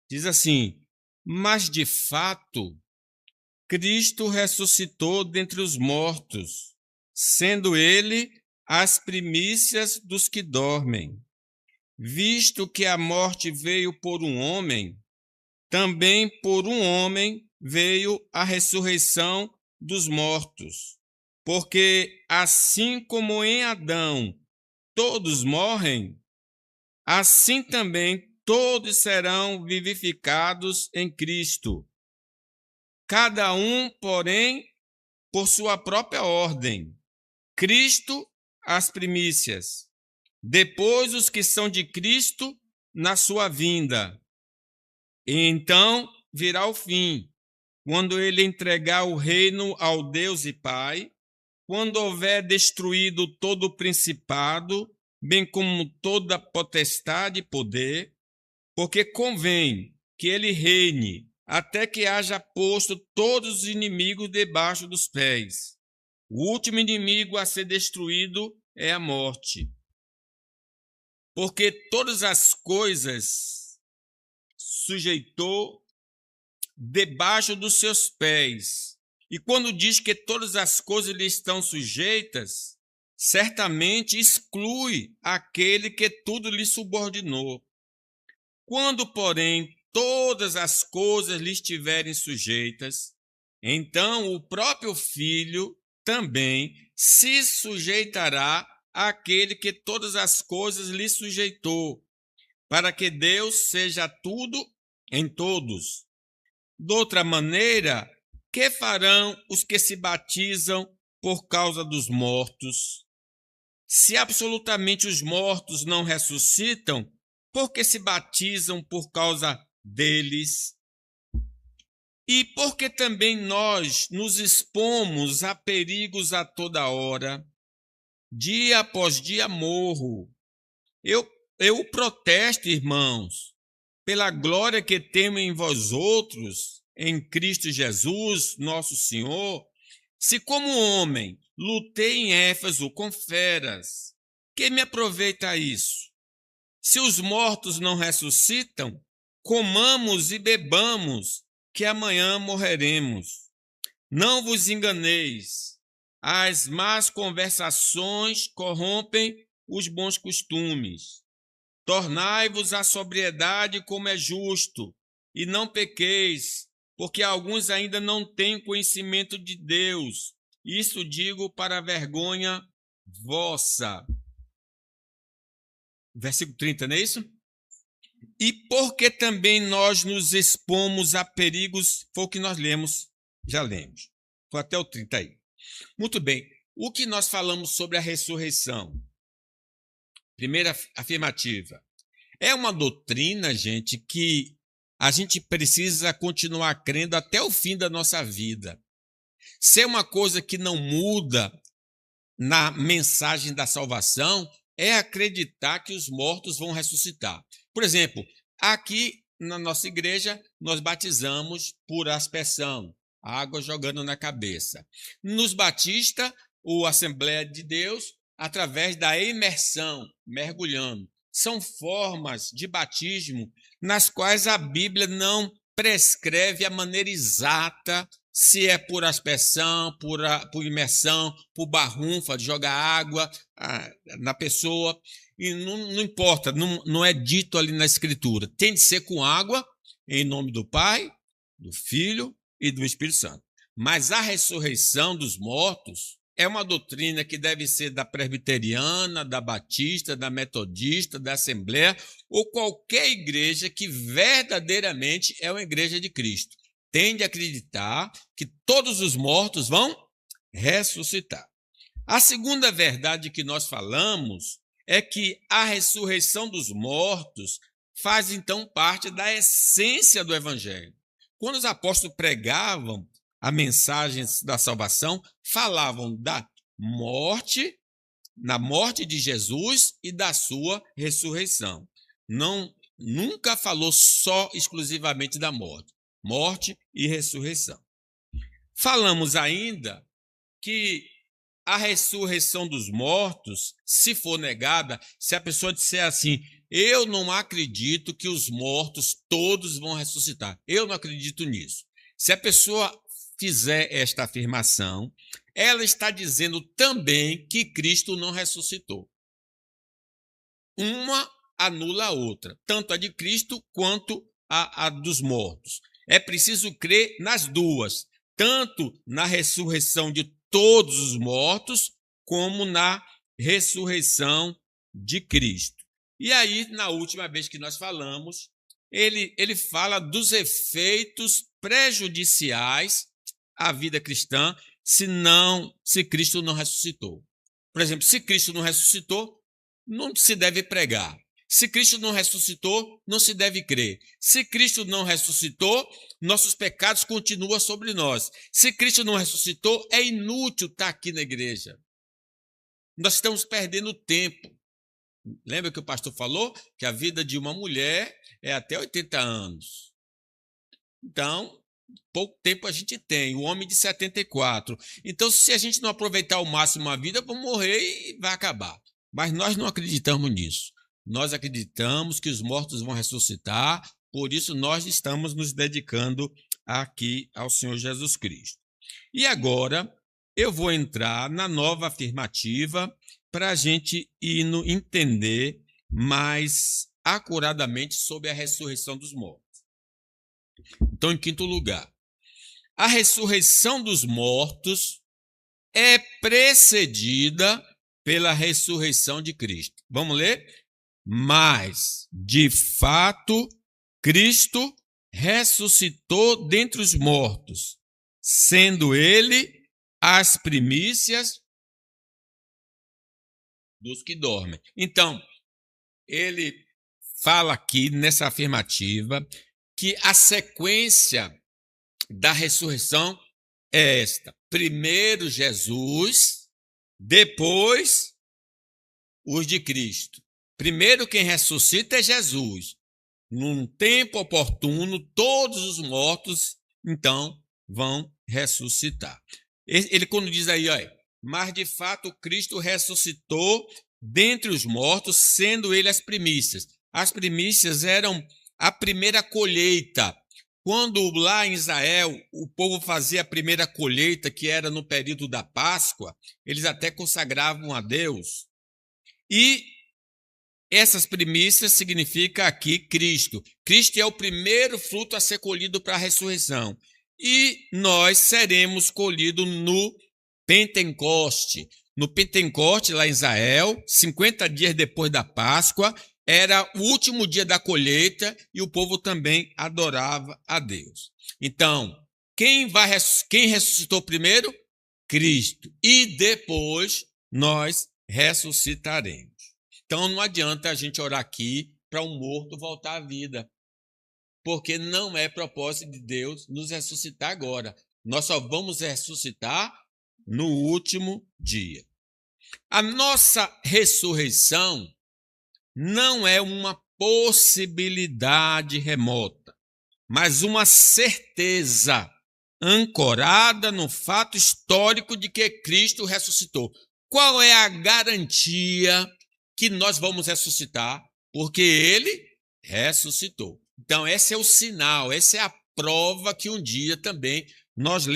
Diz assim: mas de fato, Cristo ressuscitou dentre os mortos, sendo ele as primícias dos que dormem. Visto que a morte veio por um homem, também por um homem veio a ressurreição dos mortos. Porque assim como em Adão todos morrem, assim também todos serão vivificados em Cristo. Cada um, porém, por sua própria ordem. Cristo, as primícias. Depois, os que são de Cristo, na sua vinda. E então virá o fim, quando ele entregar o reino ao Deus e Pai, quando houver destruído todo o principado, bem como toda potestade e poder, porque convém que ele reine até que haja posto todos os inimigos debaixo dos pés. O último inimigo a ser destruído é a morte. Porque todas as coisas sujeitou debaixo dos seus pés. E quando diz que todas as coisas lhe estão sujeitas, certamente exclui aquele que tudo lhe subordinou. Quando, porém, todas as coisas lhe estiverem sujeitas, então o próprio Filho também se sujeitará àquele que todas as coisas lhe sujeitou, para que Deus seja tudo em todos. De outra maneira, que farão os que se batizam por causa dos mortos? Se absolutamente os mortos não ressuscitam, por que se batizam por causa deles? E porque também nós nos expomos a perigos a toda hora, dia após dia morro. Eu protesto, irmãos, pela glória que temos em vós outros, em Cristo Jesus, nosso Senhor, se como homem lutei em Éfeso com feras, que me aproveita isso? Se os mortos não ressuscitam, comamos e bebamos, que amanhã morreremos. Não vos enganeis, as más conversações corrompem os bons costumes. Tornai-vos à sobriedade como é justo, e não pequeis, porque alguns ainda não têm conhecimento de Deus. Isso digo para a vergonha vossa. Versículo 30, não é isso? E porque também nós nos expomos a perigos, foi o que nós lemos, já lemos. Foi até o 30 aí. Muito bem, o que nós falamos sobre a ressurreição? Primeira afirmativa. É uma doutrina, gente, que a gente precisa continuar crendo até o fim da nossa vida. Se é uma coisa que não muda na mensagem da salvação, é acreditar que os mortos vão ressuscitar. Por exemplo, aqui na nossa igreja, nós batizamos por aspersão, água jogando na cabeça. Nos batistas, o Assembleia de Deus, através da imersão, mergulhando. São formas de batismo nas quais a Bíblia não prescreve a maneira exata, se é por aspersão, por imersão, por barrunfa, de jogar água na pessoa. E não importa, não é dito ali na Escritura. Tem de ser com água, em nome do Pai, do Filho e do Espírito Santo. Mas a ressurreição dos mortos é uma doutrina que deve ser da presbiteriana, da batista, da metodista, da assembleia, ou qualquer igreja que verdadeiramente é uma igreja de Cristo. Tem de acreditar que todos os mortos vão ressuscitar. A segunda verdade que nós falamos é que a ressurreição dos mortos faz então parte da essência do evangelho. Quando os apóstolos pregavam a mensagem da salvação, falavam da morte, na morte de Jesus e da sua ressurreição. Nunca falou só exclusivamente da morte e ressurreição. Falamos ainda que a ressurreição dos mortos, se for negada, se a pessoa disser assim, eu não acredito que os mortos todos vão ressuscitar. Eu não acredito nisso. Se a pessoa fizer esta afirmação, ela está dizendo também que Cristo não ressuscitou. Uma anula a outra, tanto a de Cristo quanto a dos mortos. É preciso crer nas duas, tanto na ressurreição de todos os mortos, como na ressurreição de Cristo. E aí, na última vez que nós falamos, ele fala dos efeitos prejudiciais à vida cristã se Cristo não ressuscitou. Por exemplo, se Cristo não ressuscitou, não se deve pregar. Se Cristo não ressuscitou, não se deve crer. Se Cristo não ressuscitou, nossos pecados continuam sobre nós. Se Cristo não ressuscitou, é inútil estar aqui na igreja. Nós estamos perdendo tempo. Lembra que o pastor falou que a vida de uma mulher é até 80 anos. Então, pouco tempo a gente tem. O homem de 74. Então, se a gente não aproveitar ao máximo a vida, vamos morrer e vai acabar. Mas nós não acreditamos nisso. Nós acreditamos que os mortos vão ressuscitar, por isso nós estamos nos dedicando aqui ao Senhor Jesus Cristo. E agora eu vou entrar na nova afirmativa para a gente ir entender mais acuradamente sobre a ressurreição dos mortos. Então, em quinto lugar, a ressurreição dos mortos é precedida pela ressurreição de Cristo. Vamos ler? Mas, de fato, Cristo ressuscitou dentre os mortos, sendo ele as primícias dos que dormem. Então, ele fala aqui nessa afirmativa que a sequência da ressurreição é esta. Primeiro Jesus, depois os de Cristo. Primeiro quem ressuscita é Jesus. Num tempo oportuno, todos os mortos, então, vão ressuscitar. Ele quando diz aí, olha, mas de fato Cristo ressuscitou dentre os mortos, sendo ele as primícias. As primícias eram a primeira colheita. Quando lá em Israel o povo fazia a primeira colheita, que era no período da Páscoa, eles até consagravam a Deus. E essas primícias significa aqui Cristo. Cristo é o primeiro fruto a ser colhido para a ressurreição. E nós seremos colhidos no Pentecoste. No Pentecoste, lá em Israel, 50 dias depois da Páscoa, era o último dia da colheita e o povo também adorava a Deus. Então, quem ressuscitou primeiro? Cristo. E depois nós ressuscitaremos. Então, não adianta a gente orar aqui para um morto voltar à vida, porque não é propósito de Deus nos ressuscitar agora. Nós só vamos ressuscitar no último dia. A nossa ressurreição não é uma possibilidade remota, mas uma certeza ancorada no fato histórico de que Cristo ressuscitou. Qual é a garantia que nós vamos ressuscitar? Porque ele ressuscitou. Então, esse é o sinal, essa é a prova que um dia também nós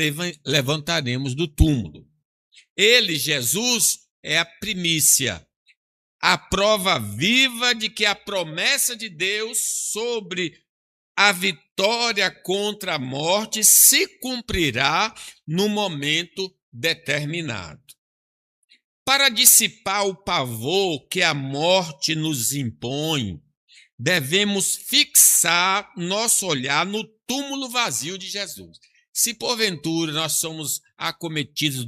levantaremos do túmulo. Ele, Jesus, é a primícia, a prova viva de que a promessa de Deus sobre a vitória contra a morte se cumprirá no momento determinado. Para dissipar o pavor que a morte nos impõe, devemos fixar nosso olhar no túmulo vazio de Jesus. Se porventura nós somos acometidos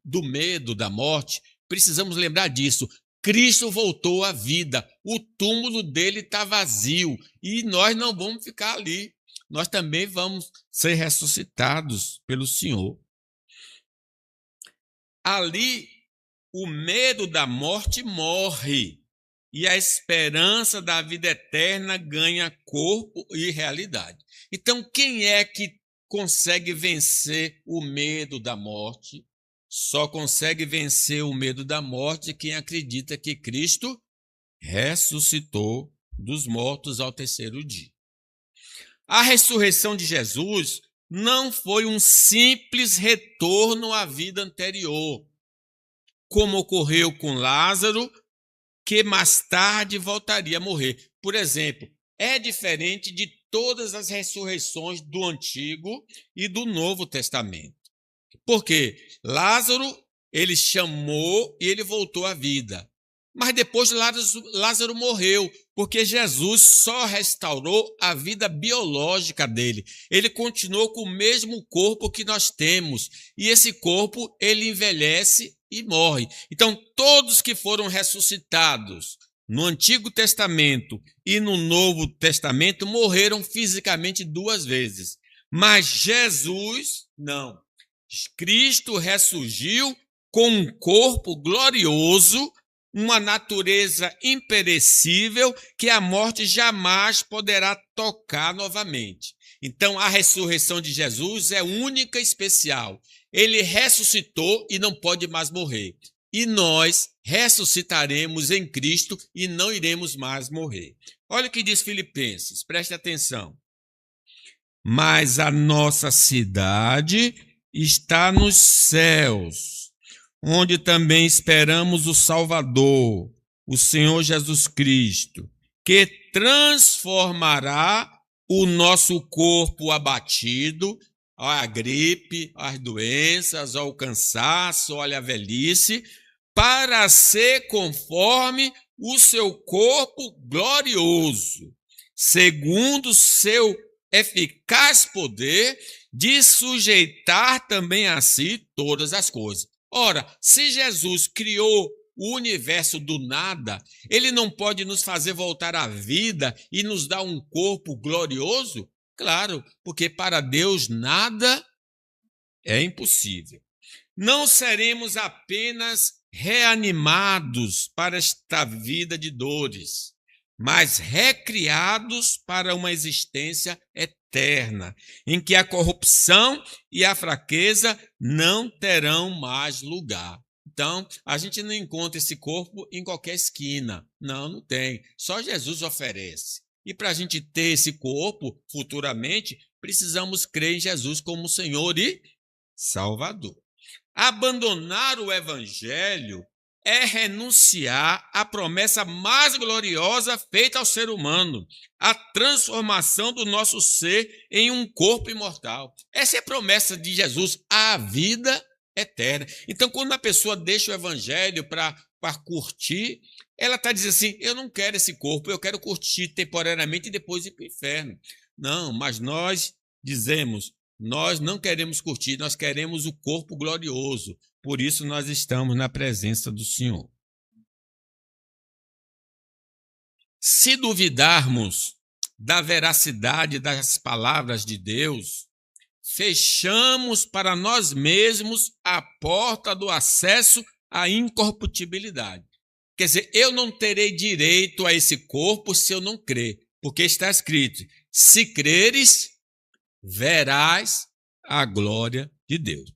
do medo da morte, precisamos lembrar disso. Cristo voltou à vida, o túmulo dele está vazio e nós não vamos ficar ali. Nós também vamos ser ressuscitados pelo Senhor. Ali, o medo da morte morre e a esperança da vida eterna ganha corpo e realidade. Então, quem é que consegue vencer o medo da morte? Só consegue vencer o medo da morte quem acredita que Cristo ressuscitou dos mortos ao terceiro dia. A ressurreição de Jesus não foi um simples retorno à vida anterior, como ocorreu com Lázaro, que mais tarde voltaria a morrer. Por exemplo, é diferente de todas as ressurreições do Antigo e do Novo Testamento. Porque Lázaro, ele chamou e ele voltou à vida. Mas depois Lázaro morreu, porque Jesus só restaurou a vida biológica dele. Ele continuou com o mesmo corpo que nós temos. E esse corpo, ele envelhece e morre. Então, todos que foram ressuscitados no Antigo Testamento e no Novo Testamento morreram fisicamente 2 vezes. Mas Jesus, não. Cristo ressurgiu com um corpo glorioso, uma natureza imperecível que a morte jamais poderá tocar novamente. Então, a ressurreição de Jesus é única e especial. Ele ressuscitou e não pode mais morrer. E nós ressuscitaremos em Cristo e não iremos mais morrer. Olha o que diz Filipenses, preste atenção. Mas a nossa cidade está nos céus, onde também esperamos o Salvador, o Senhor Jesus Cristo, que transformará o nosso corpo abatido, a gripe, as doenças, ao cansaço, olha a velhice, para ser conforme o seu corpo glorioso, segundo o seu eficaz poder de sujeitar também a si todas as coisas. Ora, se Jesus criou o universo do nada, ele não pode nos fazer voltar à vida e nos dar um corpo glorioso? Claro, porque para Deus nada é impossível. Não seremos apenas reanimados para esta vida de dores, mas recriados para uma existência eterna, em que a corrupção e a fraqueza não terão mais lugar. Então, a gente não encontra esse corpo em qualquer esquina. Não, não tem. Só Jesus oferece. E para a gente ter esse corpo futuramente, precisamos crer em Jesus como Senhor e Salvador. Abandonar o Evangelho é renunciar à promessa mais gloriosa feita ao ser humano, a transformação do nosso ser em um corpo imortal. Essa é a promessa de Jesus, a vida eterna. Então, quando a pessoa deixa o Evangelho para curtir, ela está dizendo assim, eu não quero esse corpo, eu quero curtir temporariamente e depois ir para o inferno. Não, mas nós dizemos, nós não queremos curtir, nós queremos o corpo glorioso. Por isso nós estamos na presença do Senhor. Se duvidarmos da veracidade das palavras de Deus, fechamos para nós mesmos a porta do acesso à incorruptibilidade. Quer dizer, eu não terei direito a esse corpo se eu não crer, porque está escrito, se creres, verás a glória de Deus.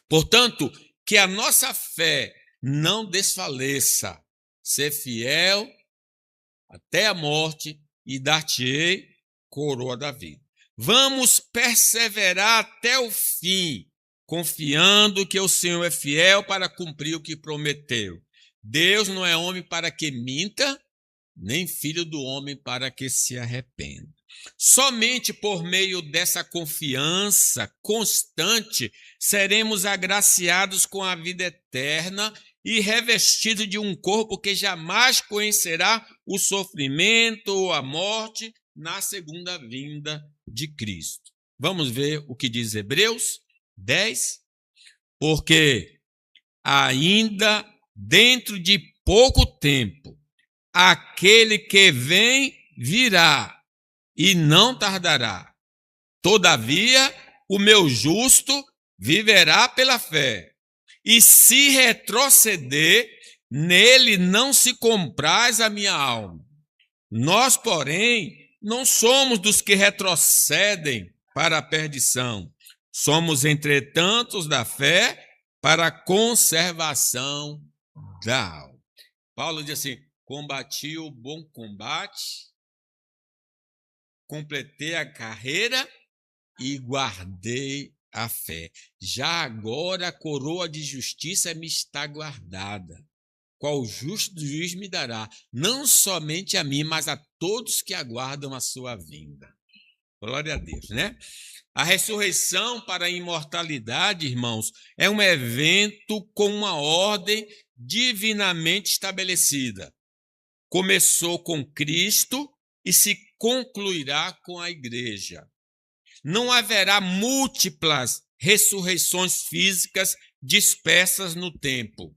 Portanto, que a nossa fé não desfaleça, ser fiel até a morte e dar-te-ei coroa da vida. Vamos perseverar até o fim, confiando que o Senhor é fiel para cumprir o que prometeu. Deus não é homem para que minta, nem filho do homem para que se arrependa. Somente por meio dessa confiança constante seremos agraciados com a vida eterna e revestidos de um corpo que jamais conhecerá o sofrimento ou a morte na segunda vinda de Cristo. Vamos ver o que diz Hebreus 10? Porque ainda dentro de pouco tempo, aquele que vem virá e não tardará. Todavia, o meu justo viverá pela fé. E se retroceder, nele não se compraz a minha alma. Nós, porém, não somos dos que retrocedem para a perdição. Somos, entretanto, os da fé para a conservação da alma. Paulo diz assim, combati o bom combate, completei a carreira e guardei a fé. Já agora a coroa de justiça me está guardada, qual o justo juiz me dará, não somente a mim, mas a todos que aguardam a sua vinda. Glória a Deus, né? A ressurreição para a imortalidade, irmãos, é um evento com uma ordem divinamente estabelecida. Começou com Cristo e se concluirá com a igreja. Não haverá múltiplas ressurreições físicas dispersas no tempo.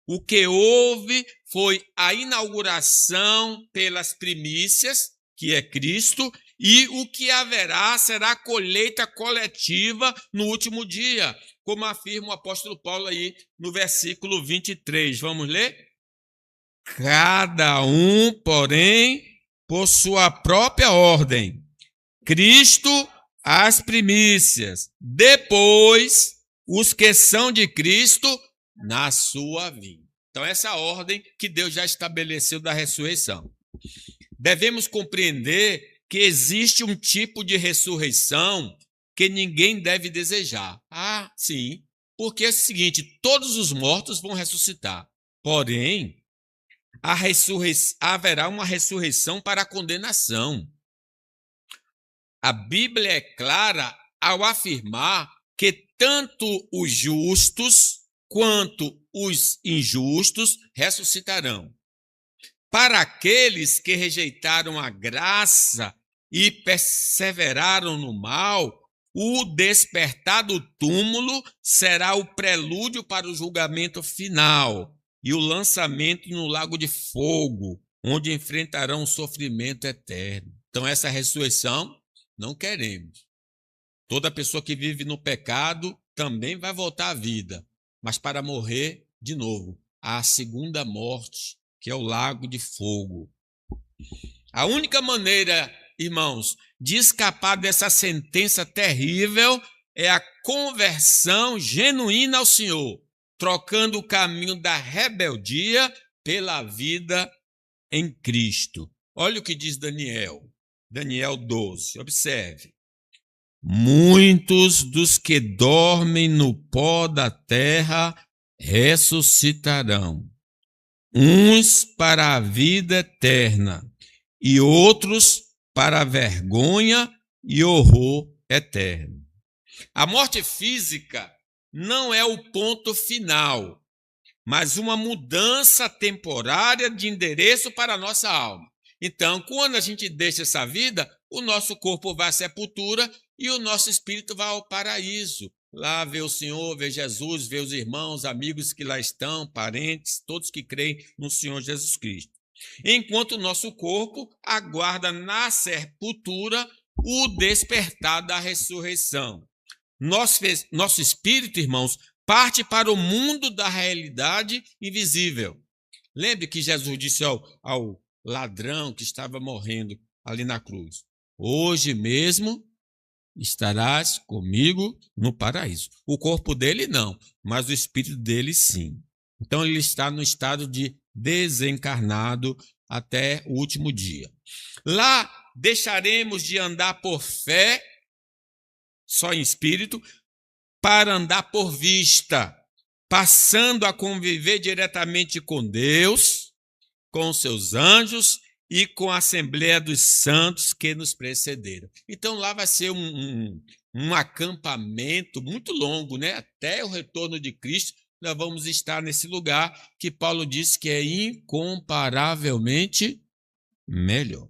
O que houve foi a inauguração pelas primícias, que é Cristo, e o que haverá será a colheita coletiva no último dia, como afirma o apóstolo Paulo aí no versículo 23. Vamos ler? Cada um, porém, por sua própria ordem. Cristo, as primícias. Depois, os que são de Cristo, na sua vinda. Então, essa é a ordem que Deus já estabeleceu da ressurreição. Devemos compreender que existe um tipo de ressurreição que ninguém deve desejar. Ah, sim, porque é o seguinte, todos os mortos vão ressuscitar. Porém, haverá uma ressurreição para a condenação. A Bíblia é clara ao afirmar que tanto os justos quanto os injustos ressuscitarão. Para aqueles que rejeitaram a graça e perseveraram no mal, o despertar do túmulo será o prelúdio para o julgamento final e o lançamento no lago de fogo, onde enfrentarão o sofrimento eterno. Então, essa ressurreição não queremos. Toda pessoa que vive no pecado também vai voltar à vida, mas para morrer de novo, a segunda morte, que é o lago de fogo. A única maneira, irmãos, de escapar dessa sentença terrível é a conversão genuína ao Senhor, trocando o caminho da rebeldia pela vida em Cristo. Olha o que diz Daniel 12, observe. Muitos dos que dormem no pó da terra ressuscitarão, uns para a vida eterna e outros para a vergonha e horror eterno. A morte física não é o ponto final, mas uma mudança temporária de endereço para a nossa alma. Então, quando a gente deixa essa vida, o nosso corpo vai à sepultura e o nosso espírito vai ao paraíso. Lá ver o Senhor, ver Jesus, ver os irmãos, amigos que lá estão, parentes, todos que creem no Senhor Jesus Cristo. Enquanto o nosso corpo aguarda na sepultura o despertar da ressurreição. Nosso espírito, irmãos, parte para o mundo da realidade invisível. Lembre que Jesus disse ao ladrão que estava morrendo ali na cruz: hoje mesmo estarás comigo no paraíso. O corpo dele não, mas o espírito dele sim. Então ele está no estado de desencarnado até o último dia. Lá deixaremos de andar por fé, só em espírito, para andar por vista, passando a conviver diretamente com Deus, com seus anjos e com a Assembleia dos Santos que nos precederam. Então lá vai ser um acampamento muito longo, né? Até o retorno de Cristo, nós vamos estar nesse lugar que Paulo disse que é incomparavelmente melhor.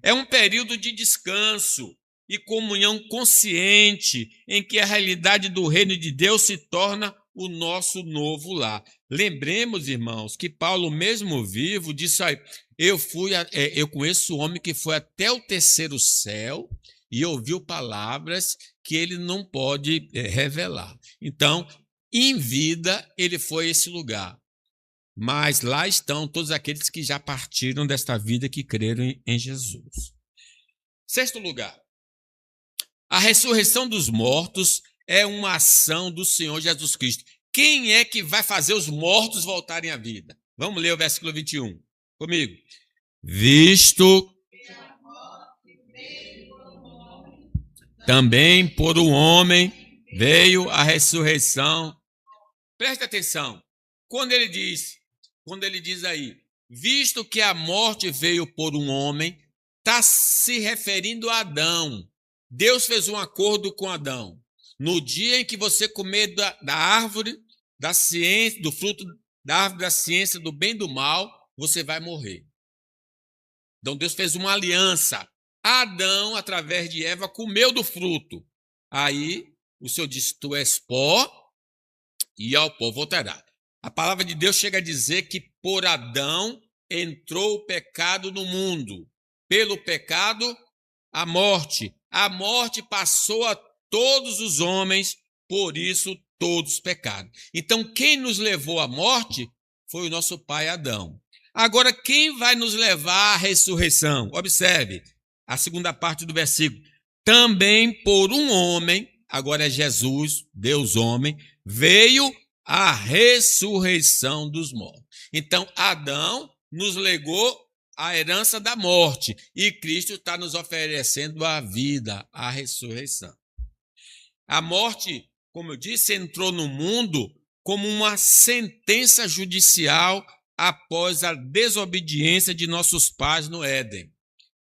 É um período de descanso e comunhão consciente em que a realidade do reino de Deus se torna o nosso novo lar. Lembremos, irmãos, que Paulo, mesmo vivo, disse: eu conheço um homem que foi até o terceiro céu e ouviu palavras que ele não pode revelar. Então, em vida, ele foi a esse lugar. Mas lá estão todos aqueles que já partiram desta vida, que creram em Jesus. Sexto lugar, a ressurreição dos mortos é uma ação do Senhor Jesus Cristo. Quem é que vai fazer os mortos voltarem à vida? Vamos ler o versículo 21. Comigo. Visto também por um homem veio a ressurreição. Presta atenção. Quando ele diz aí, visto que a morte veio por um homem, está se referindo a Adão. Deus fez um acordo com Adão. No dia em que você comer da árvore da ciência, do fruto da árvore da ciência do bem e do mal, você vai morrer. Então Deus fez uma aliança. Adão, através de Eva, comeu do fruto. Aí o Senhor disse, tu és pó e ao pó voltará. A palavra de Deus chega a dizer que por Adão entrou o pecado no mundo. Pelo pecado, a morte. A morte passou a todos os homens, por isso todos pecaram. Então, quem nos levou à morte foi o nosso pai Adão. Agora, quem vai nos levar à ressurreição? Observe a segunda parte do versículo. Também por um homem, agora é Jesus, Deus homem, veio a ressurreição dos mortos. Então, Adão nos legou a herança da morte e Cristo está nos oferecendo a vida, a ressurreição. A morte, como eu disse, entrou no mundo como uma sentença judicial após a desobediência de nossos pais no Éden.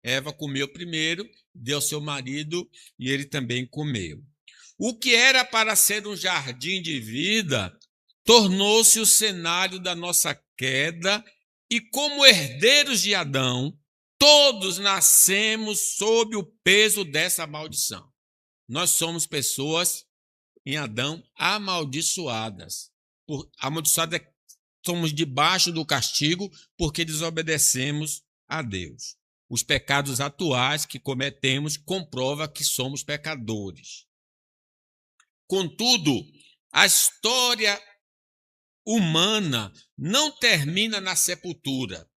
Eva comeu primeiro, deu seu marido e ele também comeu. O que era para ser um jardim de vida tornou-se o cenário da nossa queda e, como herdeiros de Adão, todos nascemos sob o peso dessa maldição. Nós somos pessoas em Adão amaldiçoadas. Amaldiçoadas, somos debaixo do castigo porque desobedecemos a Deus. Os pecados atuais que cometemos comprovam que somos pecadores. Contudo, a história humana não termina na sepultura.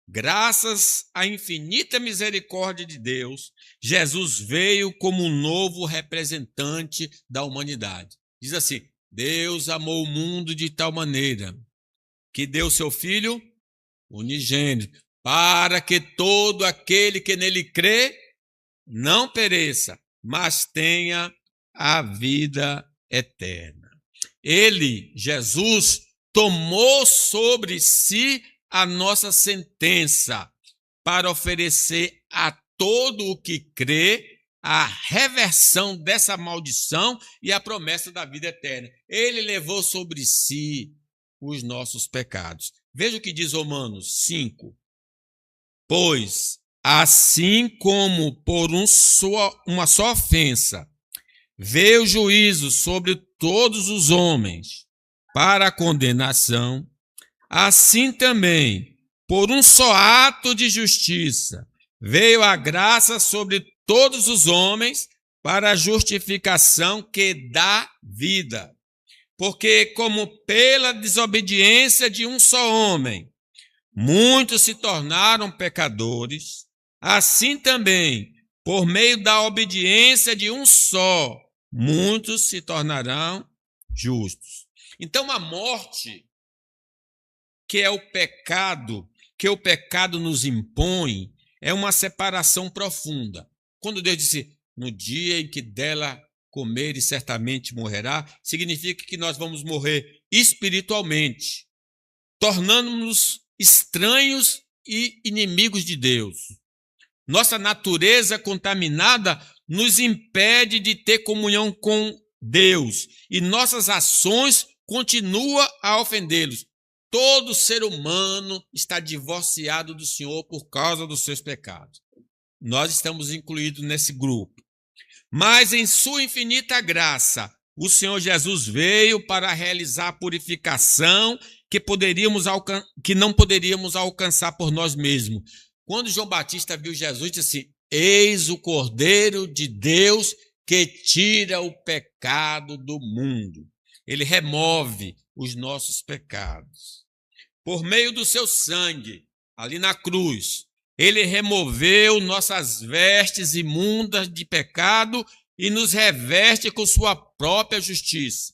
Graças à infinita misericórdia de Deus, Jesus veio como um novo representante da humanidade. Diz assim, Deus amou o mundo de tal maneira que deu seu Filho unigênito, para que todo aquele que nele crê não pereça, mas tenha a vida eterna. Ele, Jesus, tomou sobre si a nossa sentença para oferecer a todo o que crê a reversão dessa maldição e a promessa da vida eterna. Ele levou sobre si os nossos pecados. Veja o que diz Romanos 5. Pois, assim como por uma só ofensa veio o juízo sobre todos os homens para a condenação, assim também, por um só ato de justiça, veio a graça sobre todos os homens para a justificação que dá vida. Porque como pela desobediência de um só homem, muitos se tornaram pecadores, assim também, por meio da obediência de um só, muitos se tornarão justos. Então, a morte, que é o pecado, que o pecado nos impõe, é uma separação profunda. Quando Deus disse, no dia em que dela comer e certamente morrerá, significa que nós vamos morrer espiritualmente, tornando-nos estranhos e inimigos de Deus. Nossa natureza contaminada nos impede de ter comunhão com Deus e nossas ações continuam a ofendê-los. Todo ser humano está divorciado do Senhor por causa dos seus pecados. Nós estamos incluídos nesse grupo. Mas em sua infinita graça, o Senhor Jesus veio para realizar a purificação que não poderíamos alcançar por nós mesmos. Quando João Batista viu Jesus, disse assim, eis o Cordeiro de Deus que tira o pecado do mundo. Ele remove os nossos pecados. Por meio do seu sangue, ali na cruz, ele removeu nossas vestes imundas de pecado e nos reveste com sua própria justiça.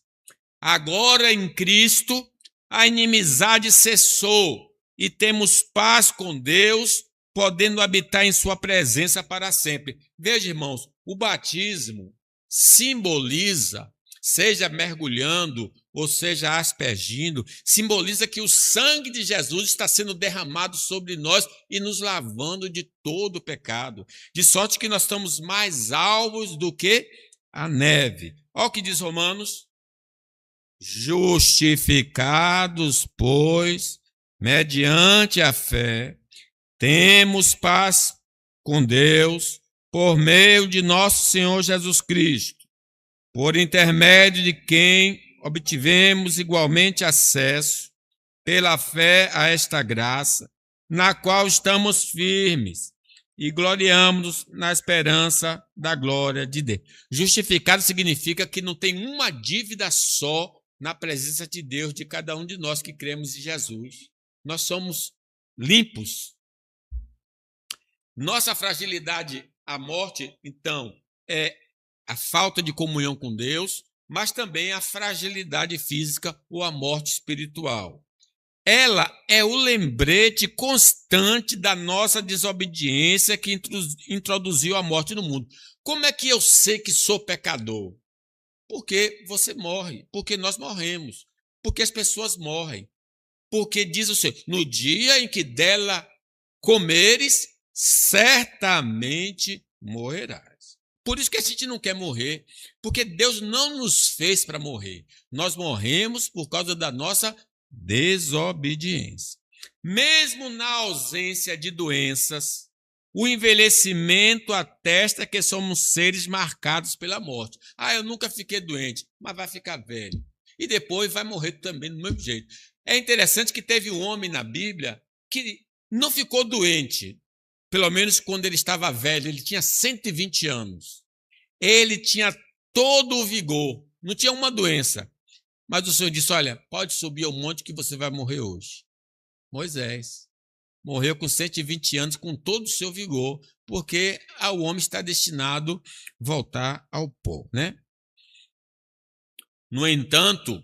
Agora, em Cristo, a inimizade cessou, e temos paz com Deus, podendo habitar em sua presença para sempre. Veja, irmãos, o batismo simboliza, seja mergulhando ou seja aspergindo, simboliza que o sangue de Jesus está sendo derramado sobre nós e nos lavando de todo o pecado, de sorte que nós estamos mais alvos do que a neve. Olha o que diz Romanos: justificados, pois, mediante a fé, temos paz com Deus por meio de nosso Senhor Jesus Cristo, por intermédio de quem obtivemos igualmente acesso, pela fé, a esta graça, na qual estamos firmes e gloriamos na esperança da glória de Deus. Justificado significa que não tem uma dívida só na presença de Deus de cada um de nós que cremos em Jesus. Nós somos limpos. Nossa fragilidade à morte, então, é a falta de comunhão com Deus, mas também a fragilidade física ou a morte espiritual. Ela é o lembrete constante da nossa desobediência que introduziu a morte no mundo. Como é que eu sei que sou pecador? Porque você morre, porque nós morremos, porque as pessoas morrem. Porque diz o Senhor, no dia em que dela comeres, certamente morrerás. Por isso que a gente não quer morrer, porque Deus não nos fez para morrer. Nós morremos por causa da nossa desobediência. Mesmo na ausência de doenças, o envelhecimento atesta que somos seres marcados pela morte. Eu nunca fiquei doente, mas vai ficar velho. E depois vai morrer também do mesmo jeito. É interessante que teve um homem na Bíblia que não ficou doente, pelo menos quando ele estava velho, ele tinha 120 anos. Ele tinha todo o vigor, não tinha uma doença. Mas o Senhor disse, olha, pode subir ao monte que você vai morrer hoje. Moisés morreu com 120 anos, com todo o seu vigor, porque o homem está destinado a voltar ao pó, né? No entanto,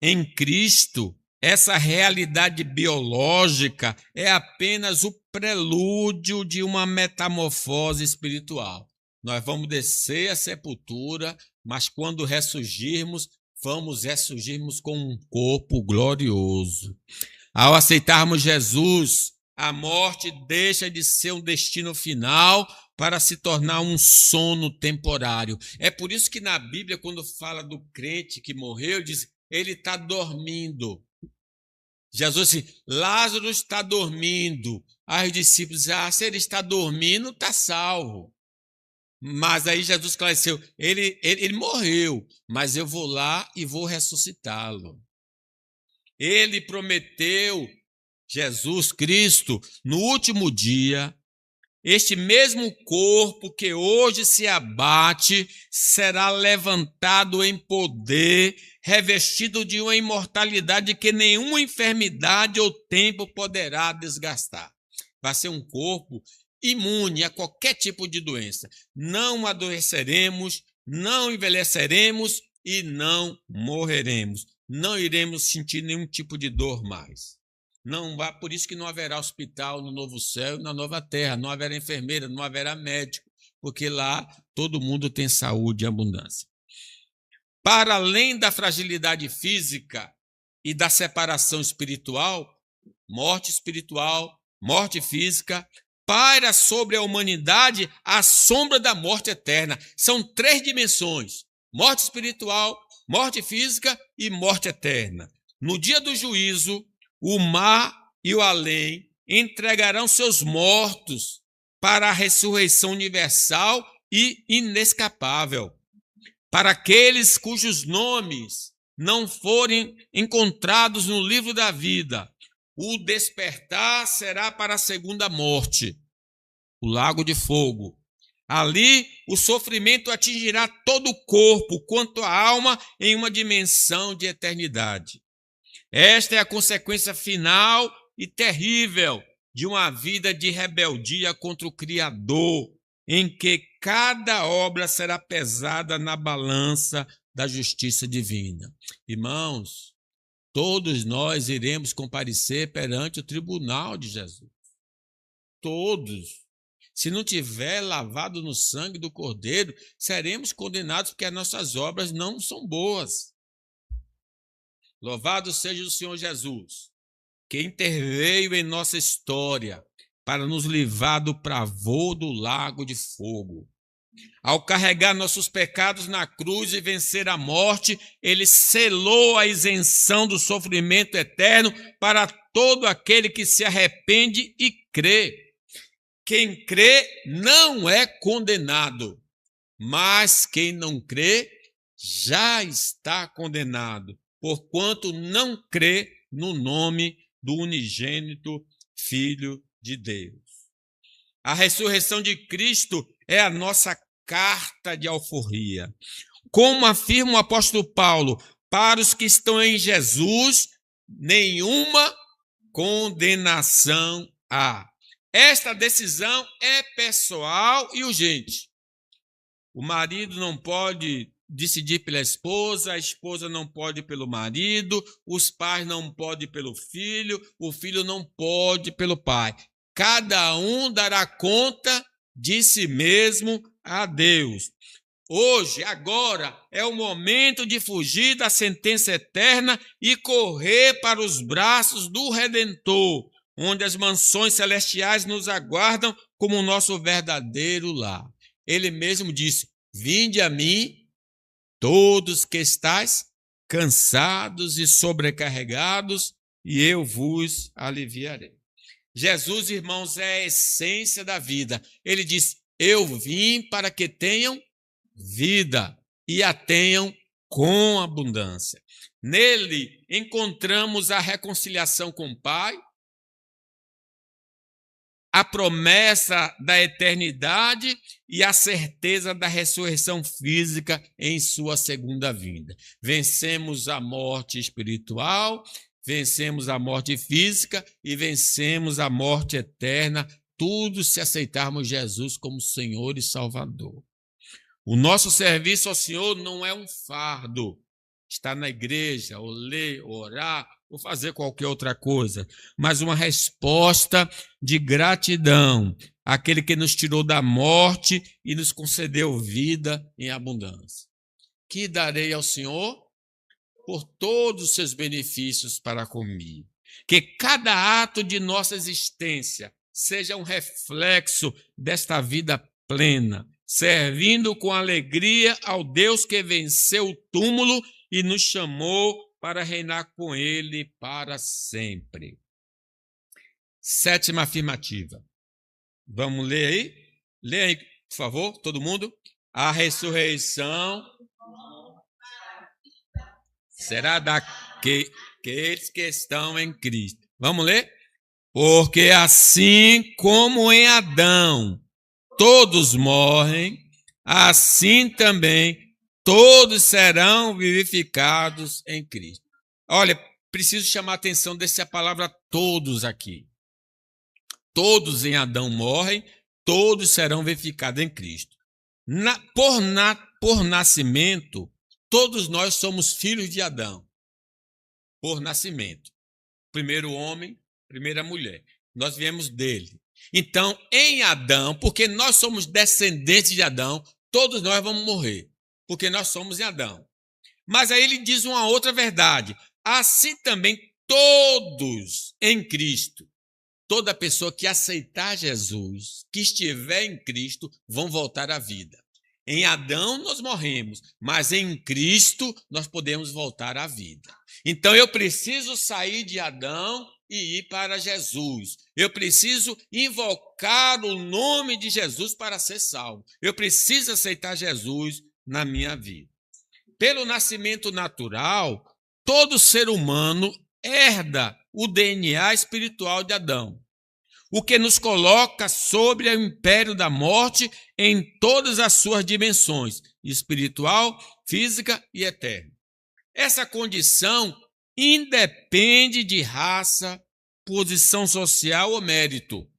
em Cristo, essa realidade biológica é apenas o prelúdio de uma metamorfose espiritual. Nós vamos descer à sepultura, mas quando ressurgirmos, vamos ressurgirmos com um corpo glorioso. Ao aceitarmos Jesus, a morte deixa de ser um destino final para se tornar um sono temporário. É por isso que na Bíblia, quando fala do crente que morreu, diz, ele está dormindo. Jesus disse, Lázaro está dormindo. Aí os discípulos dizem, se ele está dormindo, está salvo. Mas aí Jesus esclareceu, ele morreu, mas eu vou lá e vou ressuscitá-lo. Ele prometeu, Jesus Cristo, no último dia, este mesmo corpo que hoje se abate será levantado em poder, revestido de uma imortalidade que nenhuma enfermidade ou tempo poderá desgastar. Vai ser um corpo imune a qualquer tipo de doença. Não adoeceremos, não envelheceremos e não morreremos. Não iremos sentir nenhum tipo de dor mais. Não vá, por isso que não haverá hospital no novo céu e na nova terra, não haverá enfermeira, não haverá médico, porque lá todo mundo tem saúde e abundância. Para além da fragilidade física e da separação espiritual, morte física, paira sobre a humanidade a sombra da morte eterna. São 3 dimensões: morte espiritual, morte física e morte eterna. No dia do juízo, o mar e o além entregarão seus mortos para a ressurreição universal e inescapável. Para aqueles cujos nomes não forem encontrados no livro da vida, o despertar será para a segunda morte, o lago de fogo. Ali, o sofrimento atingirá todo o corpo, quanto a alma, em uma dimensão de eternidade. Esta é a consequência final e terrível de uma vida de rebeldia contra o Criador, em que cada obra será pesada na balança da justiça divina. Irmãos, todos nós iremos comparecer perante o tribunal de Jesus. Todos. Se não tiver lavado no sangue do Cordeiro, seremos condenados porque as nossas obras não são boas. Louvado seja o Senhor Jesus, que interveio em nossa história para nos livrar do pavor do lago de fogo. Ao carregar nossos pecados na cruz e vencer a morte, ele selou a isenção do sofrimento eterno para todo aquele que se arrepende e crê. Quem crê não é condenado, mas quem não crê já está condenado, porquanto não crê no nome do unigênito Filho de Deus. A ressurreição de Cristo é a nossa carta de alforria. Como afirma o apóstolo Paulo, para os que estão em Jesus, nenhuma condenação há. Esta decisão é pessoal e urgente. O marido não pode decidir pela esposa, a esposa não pode pelo marido, os pais não podem pelo filho, o filho não pode pelo pai. Cada um dará conta de si mesmo a Deus. Hoje, agora, é o momento de fugir da sentença eterna e correr para os braços do Redentor, onde as mansões celestiais nos aguardam como o nosso verdadeiro lar. Ele mesmo disse: vinde a mim, todos que estáis cansados e sobrecarregados, e eu vos aliviarei. Jesus, irmãos, é a essência da vida. Ele diz: eu vim para que tenham vida e a tenham com abundância. Nele encontramos a reconciliação com o Pai, a promessa da eternidade e a certeza da ressurreição física em sua segunda vinda. Vencemos a morte espiritual, vencemos a morte física e vencemos a morte eterna, tudo se aceitarmos Jesus como Senhor e Salvador. O nosso serviço ao Senhor não é um fardo, estar na igreja, ou ler, ou orar, ou fazer qualquer outra coisa, mas uma resposta de gratidão àquele que nos tirou da morte e nos concedeu vida em abundância. Que darei ao Senhor por todos os seus benefícios para comigo. Que cada ato de nossa existência seja um reflexo desta vida plena, servindo com alegria ao Deus que venceu o túmulo e nos chamou para reinar com ele para sempre. Sétima afirmativa. Vamos ler aí? Lê aí, por favor, todo mundo. A ressurreição será daqueles que estão em Cristo. Vamos ler? Porque assim como em Adão todos morrem, assim também todos serão vivificados em Cristo. Olha, preciso chamar a atenção dessa palavra todos aqui. Todos em Adão morrem, todos serão vivificados em Cristo. Por nascimento, todos nós somos filhos de Adão. Por nascimento. Primeiro homem, primeira mulher. Nós viemos dele. Então, em Adão, porque nós somos descendentes de Adão, todos nós vamos morrer. Porque nós somos em Adão. Mas aí ele diz uma outra verdade. Assim também todos em Cristo, toda pessoa que aceitar Jesus, que estiver em Cristo, vão voltar à vida. Em Adão nós morremos, mas em Cristo nós podemos voltar à vida. Então eu preciso sair de Adão e ir para Jesus. Eu preciso invocar o nome de Jesus para ser salvo. Eu preciso aceitar Jesus na minha vida. Pelo nascimento natural, todo ser humano herda o DNA espiritual de Adão, o que nos coloca sobre o império da morte em todas as suas dimensões, espiritual, física e eterna. Essa condição independe de raça, posição social ou mérito.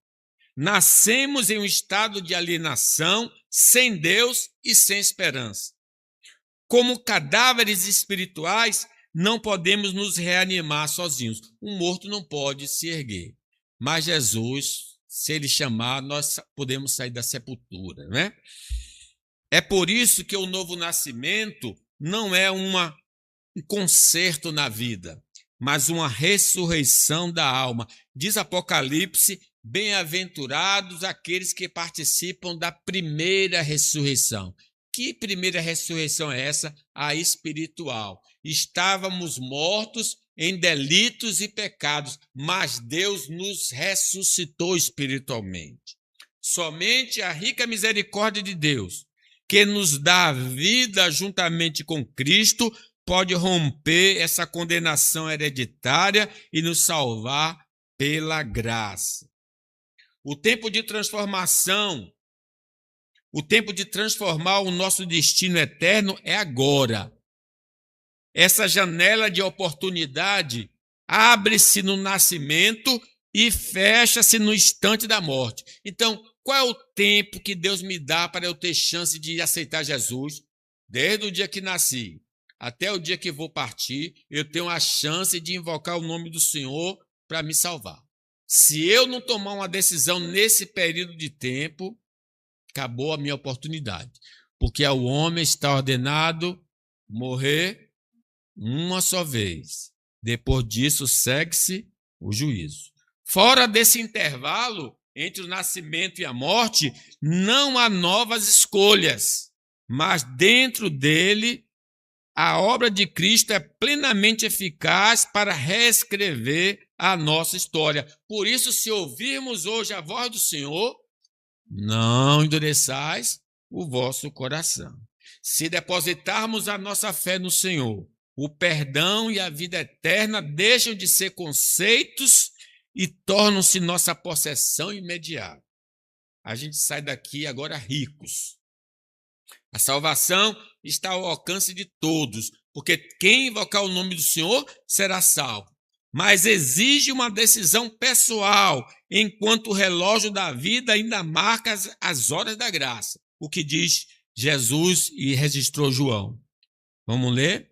Nascemos em um estado de alienação, sem Deus e sem esperança. Como cadáveres espirituais, não podemos nos reanimar sozinhos. Um morto não pode se erguer. Mas Jesus, se ele chamar, nós podemos sair da sepultura, né? É por isso que o novo nascimento não é um conserto na vida, mas uma ressurreição da alma. Diz Apocalipse: bem-aventurados aqueles que participam da primeira ressurreição. Que primeira ressurreição é essa? A espiritual. Estávamos mortos em delitos e pecados, mas Deus nos ressuscitou espiritualmente. Somente a rica misericórdia de Deus, que nos dá vida juntamente com Cristo, pode romper essa condenação hereditária e nos salvar pela graça. O tempo de transformação, o tempo de transformar o nosso destino eterno é agora. Essa janela de oportunidade abre-se no nascimento e fecha-se no instante da morte. Então, qual é o tempo que Deus me dá para eu ter chance de aceitar Jesus? Desde o dia que nasci até o dia que vou partir, eu tenho a chance de invocar o nome do Senhor para me salvar. Se eu não tomar uma decisão nesse período de tempo, acabou a minha oportunidade. Porque ao homem está ordenado morrer uma só vez. Depois disso, segue-se o juízo. Fora desse intervalo entre o nascimento e a morte, não há novas escolhas, mas dentro dele, a obra de Cristo é plenamente eficaz para reescrever a nossa história. Por isso, se ouvirmos hoje a voz do Senhor, não endureçais o vosso coração. Se depositarmos a nossa fé no Senhor, o perdão e a vida eterna deixam de ser conceitos e tornam-se nossa possessão imediata. A gente sai daqui agora ricos. A salvação está ao alcance de todos, porque quem invocar o nome do Senhor será salvo. Mas exige uma decisão pessoal, enquanto o relógio da vida ainda marca as horas da graça. O que diz Jesus e registrou João. Vamos ler?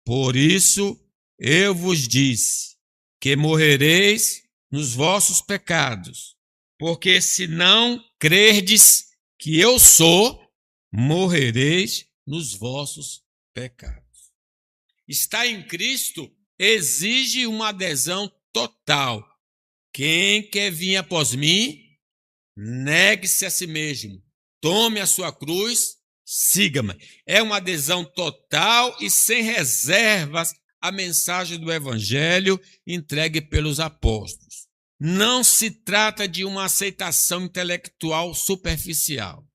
Por isso eu vos disse que morrereis nos vossos pecados, porque se não crerdes que eu sou, morrereis nos vossos pecados. Estar em Cristo exige uma adesão total. Quem quer vir após mim, negue-se a si mesmo, tome a sua cruz, siga-me. É uma adesão total e sem reservas à mensagem do Evangelho entregue pelos apóstolos. Não se trata de uma aceitação intelectual superficial,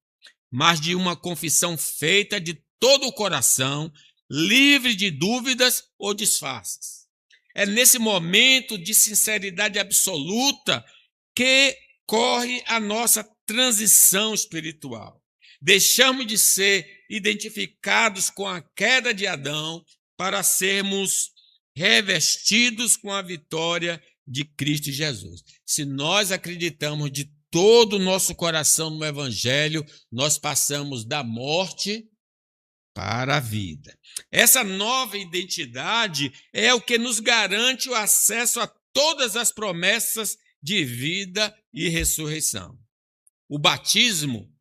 mas de uma confissão feita de todo o coração, livre de dúvidas ou disfarces. É nesse momento de sinceridade absoluta que corre a nossa transição espiritual. Deixamos de ser identificados com a queda de Adão para sermos revestidos com a vitória de Cristo Jesus. Se nós acreditamos de todo o nosso coração no Evangelho, nós passamos da morte para a vida. Essa nova identidade é o que nos garante o acesso a todas as promessas de vida e ressurreição. O batismo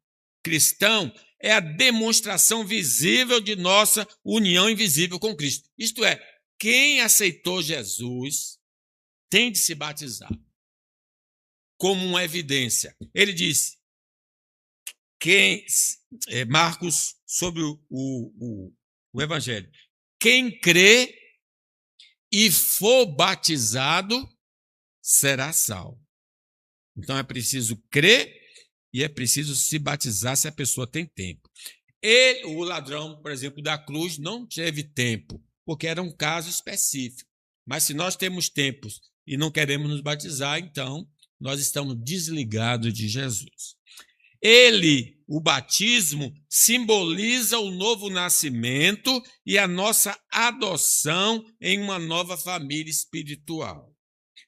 cristão é a demonstração visível de nossa união invisível com Cristo. Isto é, quem aceitou Jesus tem de se batizar como uma evidência. Ele diz, Marcos, sobre o Evangelho, quem crê e for batizado será salvo. Então é preciso crer e é preciso se batizar se a pessoa tem tempo. O ladrão, por exemplo, da cruz não teve tempo, porque era um caso específico. Mas se nós temos tempos e não queremos nos batizar, então nós estamos desligados de Jesus. O batismo, simboliza o novo nascimento e a nossa adoção em uma nova família espiritual.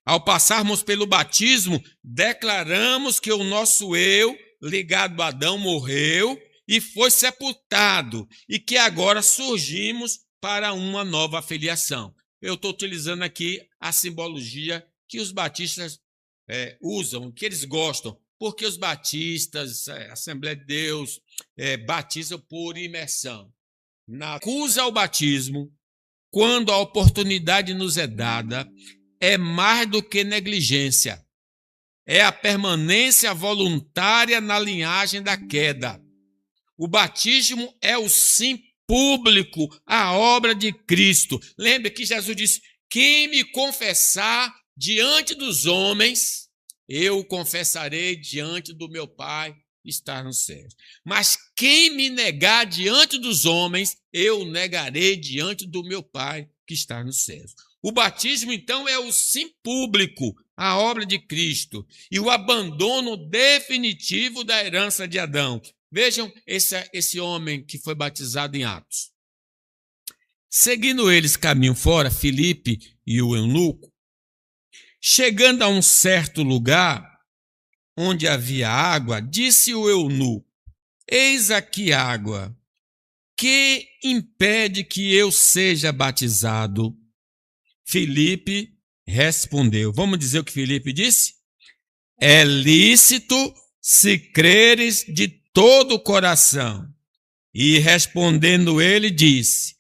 Ao passarmos pelo batismo, declaramos que o nosso eu, ligado a Adão, morreu e foi sepultado, e que agora surgimos para uma nova filiação. Eu estou utilizando aqui a simbologia que os batistas usam, que eles gostam, porque os batistas, Assembleia de Deus, batizam por imersão. Acusa ao batismo, quando a oportunidade nos é dada, é mais do que negligência. É a permanência voluntária na linhagem da queda. O batismo é o sim público à obra de Cristo. Lembre que Jesus disse: quem me confessar diante dos homens, eu o confessarei diante do meu Pai que está nos céus. Mas quem me negar diante dos homens, eu o negarei diante do meu Pai que está nos céus. O batismo, então, é o sim público à obra de Cristo e o abandono definitivo da herança de Adão. Vejam esse homem que foi batizado em Atos. Seguindo eles caminho fora, Filipe e o eunuco, chegando a um certo lugar onde havia água, disse o eunuco: eis aqui água, que impede que eu seja batizado? Filipe respondeu. Vamos dizer o que Filipe disse? É lícito se creres de todo o coração. E respondendo ele, disse: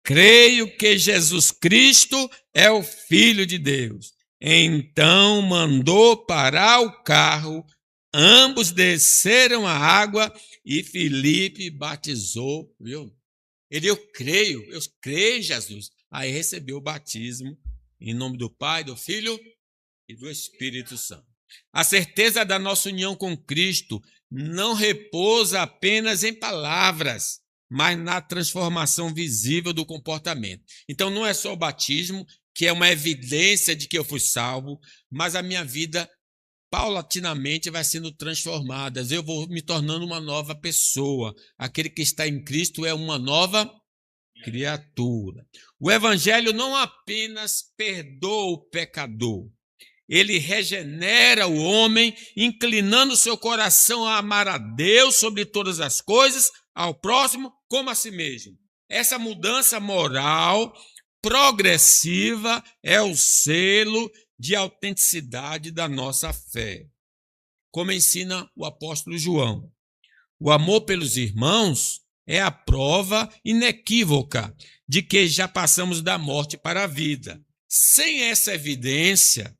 creio que Jesus Cristo é o Filho de Deus. Então mandou parar o carro, ambos desceram a água e Filipe batizou, viu? Eu creio em Jesus. Aí recebeu o batismo em nome do Pai, do Filho e do Espírito Santo. A certeza da nossa união com Cristo não repousa apenas em palavras, mas na transformação visível do comportamento. Então não é só o batismo, que é uma evidência de que eu fui salvo, mas a minha vida paulatinamente vai sendo transformada. Eu vou me tornando uma nova pessoa. Aquele que está em Cristo é uma nova criatura. O evangelho não apenas perdoa o pecador, ele regenera o homem, inclinando seu coração a amar a Deus sobre todas as coisas, ao próximo como a si mesmo. Essa mudança moral progressiva é o selo de autenticidade da nossa fé. Como ensina o apóstolo João, o amor pelos irmãos é a prova inequívoca de que já passamos da morte para a vida. Sem essa evidência,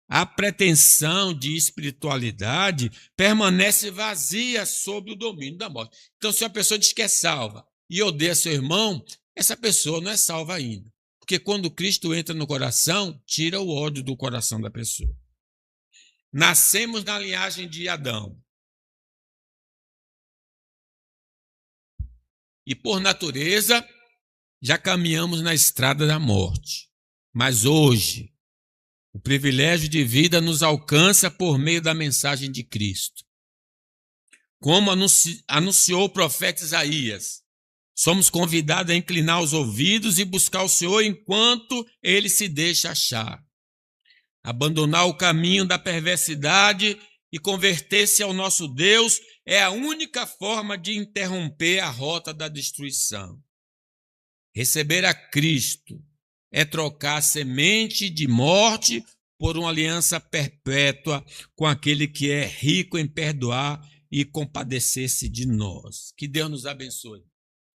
a pretensão de espiritualidade permanece vazia sob o domínio da morte. Então, se a pessoa diz que é salva e odeia seu irmão, essa pessoa não é salva ainda. Porque quando Cristo entra no coração, tira o ódio do coração da pessoa. Nascemos na linhagem de Adão. E, por natureza, já caminhamos na estrada da morte. Mas hoje, o privilégio de vida nos alcança por meio da mensagem de Cristo. Como anunciou o profeta Isaías, somos convidados a inclinar os ouvidos e buscar o Senhor enquanto ele se deixa achar. Abandonar o caminho da perversidade e converter-se ao nosso Deus é a única forma de interromper a rota da destruição. Receber a Cristo é trocar a semente de morte por uma aliança perpétua com aquele que é rico em perdoar e compadecer-se de nós. Que Deus nos abençoe.